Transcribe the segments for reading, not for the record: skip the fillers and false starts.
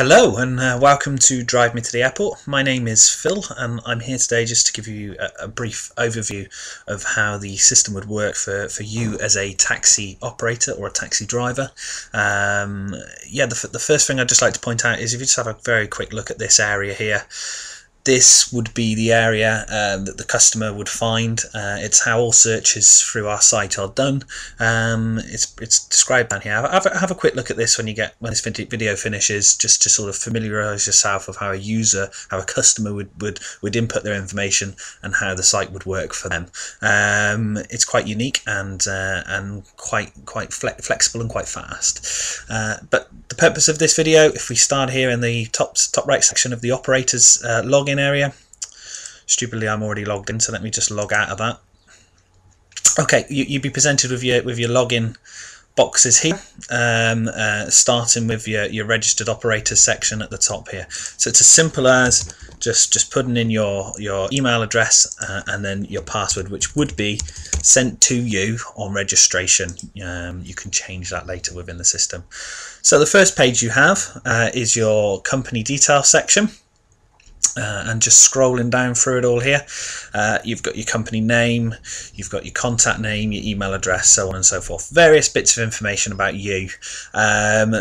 Hello and welcome to Drive Me to the Airport. My name is Phil and I'm here today just to give you a brief overview of how the system would work for you as a taxi operator or a taxi driver. The first thing I'd just like to point out is if you just have a very quick look at this area here. This would be the area that the customer would find. It's how all searches through our site are done. It's described down here. Have a quick look at this when this video finishes, just to sort of familiarise yourself with how a customer would input their information and how the site would work for them. It's quite unique and quite flexible and quite fast. But the purpose of this video, if we start here in the top right section of the operator's login area. Stupidly, I'm already logged in, so let me just log out of that. Okay, you'd be presented with your login boxes here, starting with your registered operator section at the top here. So it's as simple as just putting in your email address and then your password, which would be sent to you on registration. You can change that later within the system. So the first page you have is your company details section. And just scrolling down through it all here, you've got your company name, you've got your contact name, your email address, so on and so forth. Various bits of information about you.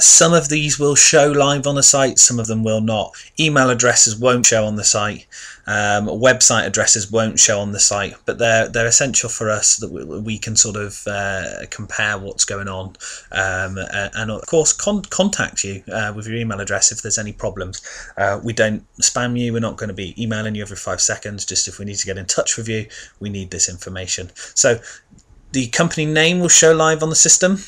Some of these will show live on the site, some of them will not. Email addresses won't show on the site. Website addresses won't show on the site, but they're essential for us that we can sort of compare what's going on, and of course contact you with your email address if there's any problems. We don't spam you. We're not going to be emailing you every 5 seconds. Just if we need to get in touch with you, we need this information. So the company name will show live on the system.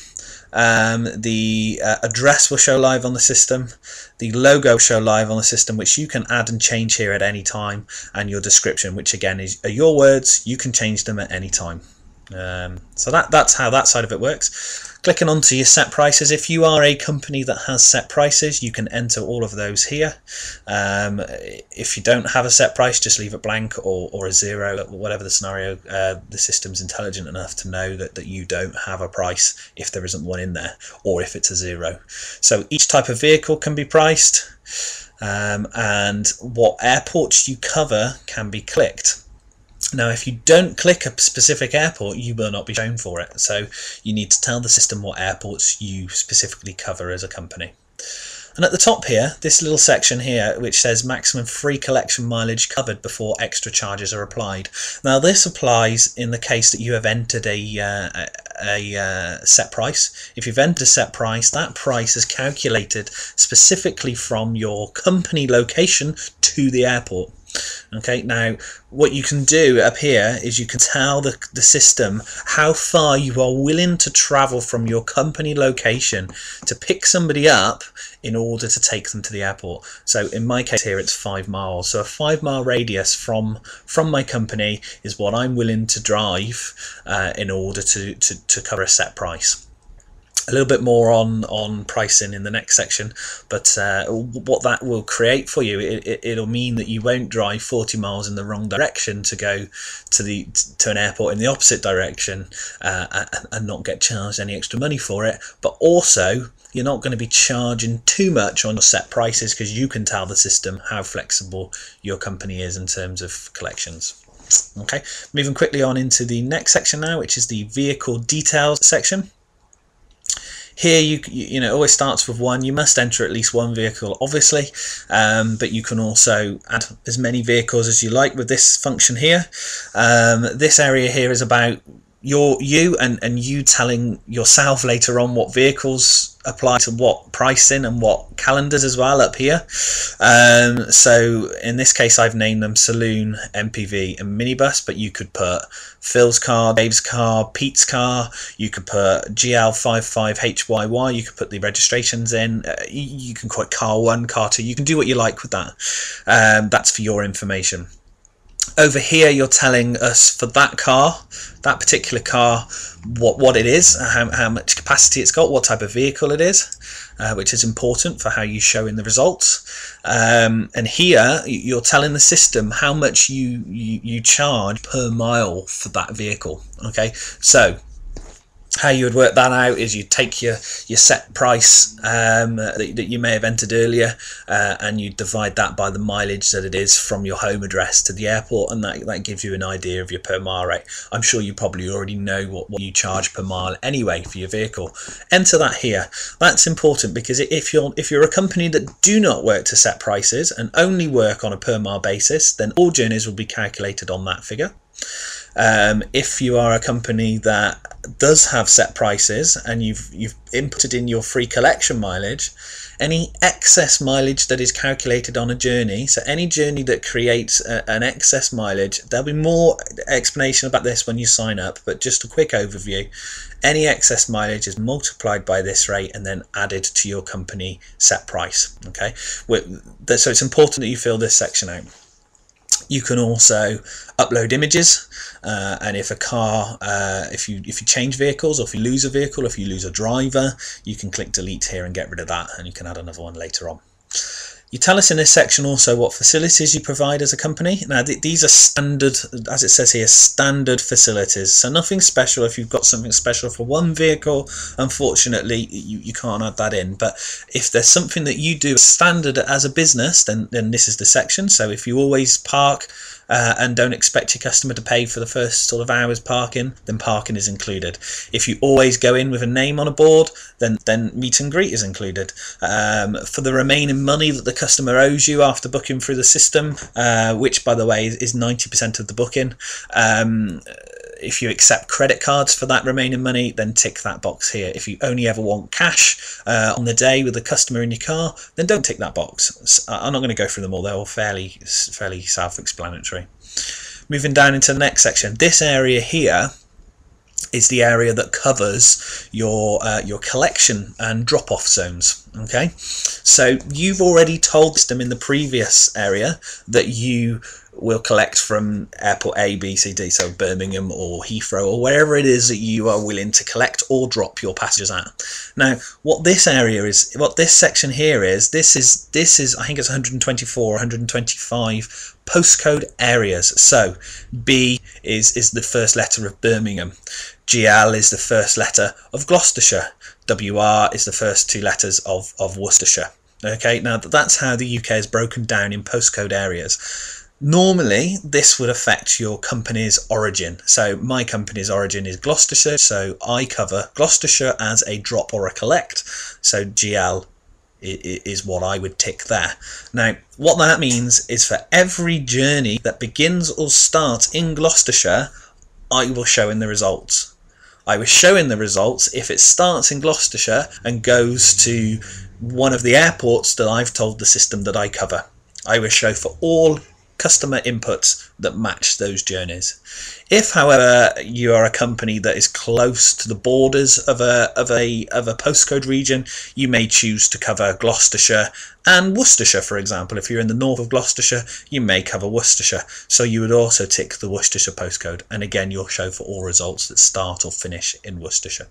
The address will show live on the system. The logo will show live on the system, which you can add and change here at any time, and your description, which again are your words. You can change them at any time. So that's how that side of it works. Clicking onto your set prices, if you are a company that has set prices, you can enter all of those here. If you don't have a set price, just leave it blank or a zero, whatever the scenario. The system's intelligent enough to know that you don't have a price if there isn't one in there, or if it's a zero. So each type of vehicle can be priced, and what airports you cover can be clicked. Now, if you don't click a specific airport, you will not be shown for it. So you need to tell the system what airports you specifically cover as a company. And at the top here, this little section here, which says maximum free collection mileage covered before extra charges are applied. Now, this applies in the case that you have entered a set price. If you've entered a set price, that price is calculated specifically from your company location to the airport. Okay, now what you can do up here is you can tell the system how far you are willing to travel from your company location to pick somebody up in order to take them to the airport. So in my case here, it's 5 miles. So a 5-mile radius from my company is what I'm willing to drive in order to cover a set price. A little bit more on pricing in the next section, but what that will create for you, it'll mean that you won't drive 40 miles in the wrong direction to go to an airport in the opposite direction and not get charged any extra money for it. But also, you're not going to be charging too much on your set prices because you can tell the system how flexible your company is in terms of collections. Okay, moving quickly on into the next section now, which is the vehicle details section. Here you know, it always starts with 1. You must enter at least 1 vehicle, obviously, but you can also add as many vehicles as you like with this function here. This area here is about you telling yourself later on what vehicles apply to what pricing and what calendars as well up here. So in this case, I've named them Saloon, MPV and Minibus, but you could put Phil's car, Dave's car, Pete's car, you could put GL55HYY, you could put the registrations in, you can put car 1, car 2, you can do what you like with that. That's for your information. Over here, you're telling us for that car, that particular car, what it is, how much capacity it's got, what type of vehicle it is, which is important for how you show in the results. And here, you're telling the system how much you charge per mile for that vehicle. Okay, so How you would work that out is you take your set price that you may have entered earlier, and you divide that by the mileage that it is from your home address to the airport, and that gives you an idea of your per mile rate. I'm sure you probably already know what you charge per mile anyway for your vehicle. Enter that here. That's important, because if you're a company that do not work to set prices and only work on a per mile basis, then all journeys will be calculated on that figure. If you are a company that does have set prices and you've inputted in your free collection mileage, any excess mileage that is calculated on a journey, so any journey that creates an excess mileage, there'll be more explanation about this when you sign up, but just a quick overview. Any excess mileage is multiplied by this rate and then added to your company set price. Okay, so it's important that you fill this section out. You can also upload images, and if a car, if you change vehicles, or if you lose a vehicle, or if you lose a driver, you can click delete here and get rid of that, and you can add another one later on. You tell us in this section also what facilities you provide as a company. Now these are standard, as it says here, standard facilities, so nothing special. If you've got something special for one vehicle, unfortunately you can't add that in, but if there's something that you do standard as a business, then this is the section. So if you always park and don't expect your customer to pay for the first sort of hours parking, then parking is included. If you always go in with a name on a board, then meet and greet is included. For the remaining money that the customer owes you after booking through the system, which by the way is 90% of the booking, if you accept credit cards for that remaining money, then tick that box here. If you only ever want cash on the day with the customer in your car, then don't tick that box. I'm not going to go through them all, they're all fairly self-explanatory. Moving down into the next section, this area here is the area that covers your collection and drop-off zones. Okay, so you've already told them in the previous area that you will collect from airport A, B, C, D, so Birmingham or Heathrow or wherever it is that you are willing to collect or drop your passengers at. Now, what this area is, what this section here is, this is I think it's 124 or 125 postcode areas. So B is the first letter of Birmingham, GL is the first letter of Gloucestershire, WR is the first two letters of Worcestershire. Okay, now that's how the UK is broken down in postcode areas. Normally, this would affect your company's origin. So my company's origin is Gloucestershire, so I cover Gloucestershire as a drop or a collect. So GL is what I would tick there. Now, what that means is for every journey that begins or starts in Gloucestershire, I will show in the results. I will show in the results if it starts in Gloucestershire and goes to one of the airports that I've told the system that I cover. I will show for all customer inputs that match those journeys. If, however, you are a company that is close to the borders of a postcode region, you may choose to cover Gloucestershire and Worcestershire, for example. If you're in the north of Gloucestershire, you may cover Worcestershire. So you would also tick the Worcestershire postcode, and again you'll show for all results that start or finish in Worcestershire.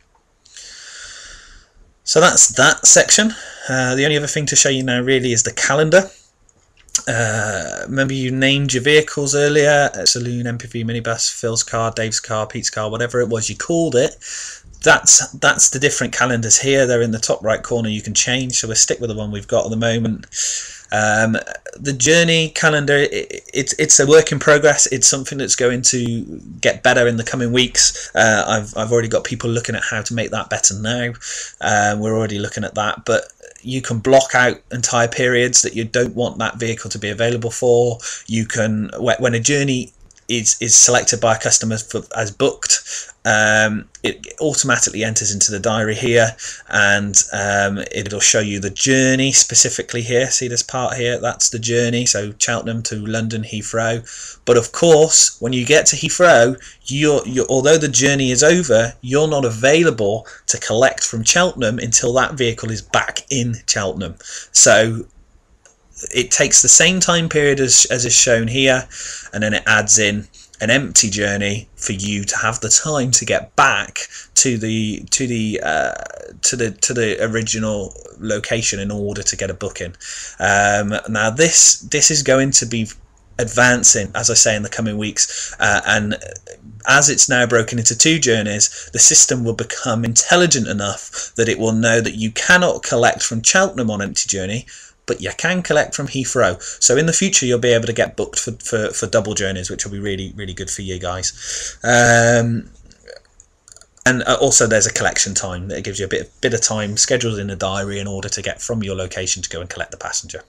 So that's that section. The only other thing to show you now really is the calendar. Remember you named your vehicles earlier, Saloon, MPV, minibus, Phil's car, Dave's car, Pete's car, whatever it was you called it. That's the different calendars here. They're in the top right corner, you can change, so we'll stick with the one we've got at the moment. The journey calendar, it's a work in progress. It's something that's going to get better in the coming weeks. I've already got people looking at how to make that better now. We're already looking at that, but you can block out entire periods that you don't want that vehicle to be available for. You can, when a journey is selected by a customer as booked, it automatically enters into the diary here, and it'll show you the journey specifically here. See this part here? That's the journey, so Cheltenham to London Heathrow. But of course, when you get to Heathrow, although the journey is over, you're not available to collect from Cheltenham until that vehicle is back in Cheltenham. So it takes the same time period as is shown here, and then it adds in an empty journey for you to have the time to get back to the original location in order to get a booking. Now this is going to be advancing, as I say, in the coming weeks, and as it's now broken into 2 journeys, the system will become intelligent enough that it will know that you cannot collect from Cheltenham on empty journey, but you can collect from Heathrow. So in the future you'll be able to get booked for double journeys, which will be really, really good for you guys. And also there's a collection time that gives you a bit of time scheduled in the diary in order to get from your location to go and collect the passenger.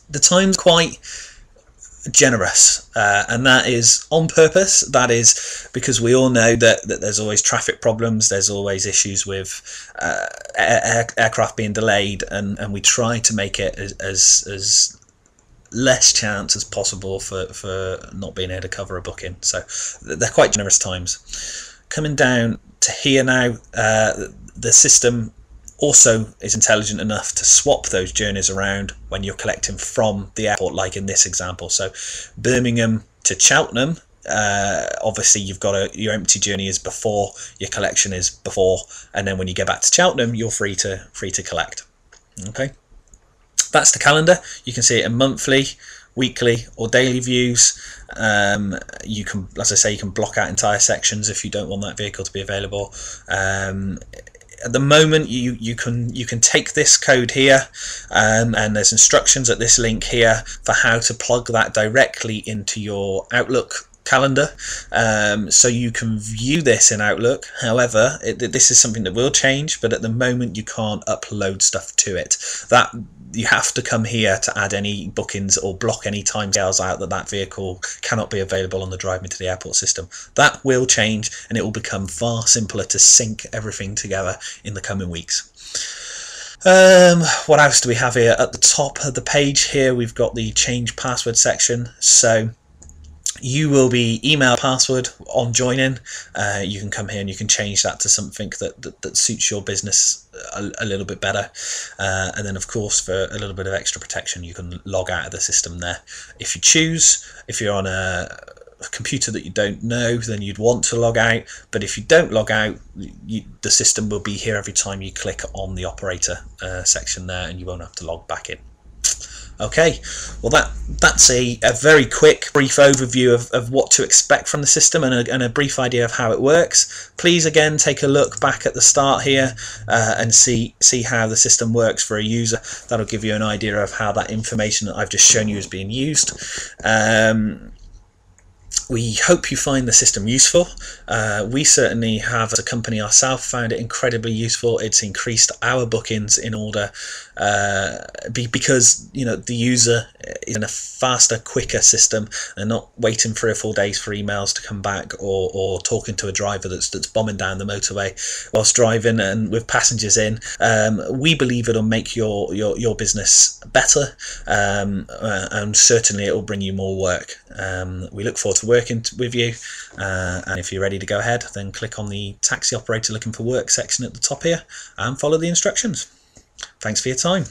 The time's quite generous, and that is on purpose. That is because we all know that there's always traffic problems, there's always issues with aircraft being delayed, and we try to make it as less chance as possible for not being able to cover a booking. So they're quite generous times. Coming down to here now, the system also is intelligent enough to swap those journeys around when you're collecting from the airport, like in this example. So Birmingham to Cheltenham, obviously you've got your empty journey is before, your collection is before, and then when you get back to Cheltenham you're free to collect. Okay, that's the calendar. You can see it in monthly, weekly or daily views. You can, as I say, you can block out entire sections if you don't want that vehicle to be available. At the moment you can take this code here, and there's instructions at this link here for how to plug that directly into your Outlook calendar, so you can view this in Outlook. However, this is something that will change, but at the moment you can't upload stuff to it. That you have to come here to add any bookings or block any timescales out that vehicle cannot be available on the Drive Me to the Airport system. That will change, and it will become far simpler to sync everything together in the coming weeks. What else do we have here? At the top of the page here we've got the change password section. So you will be email password on joining. You can come here and you can change that to something that suits your business a little bit better, and then of course for a little bit of extra protection you can log out of the system there if you choose. If you're on a computer that you don't know, then you'd want to log out, but if you don't log out, the system will be here every time you click on the operator section there, and you won't have to log back in. Okay, well that's a very quick brief overview of what to expect from the system, and a brief idea of how it works. Please again take a look back at the start here and see how the system works for a user. That'll give you an idea of how that information that I've just shown you is being used. We hope you find the system useful. We certainly have, as a company ourselves, found it incredibly useful. It's increased our bookings in order because the user is in a faster, quicker system, and not waiting 3 or 4 days for emails to come back, or talking to a driver that's bombing down the motorway whilst driving and with passengers in. We believe it'll make your business better, and certainly it will bring you more work. We look forward to working with you, and if you're ready to go ahead, then click on the taxi operator looking for work section at the top here and follow the instructions. Thanks for your time.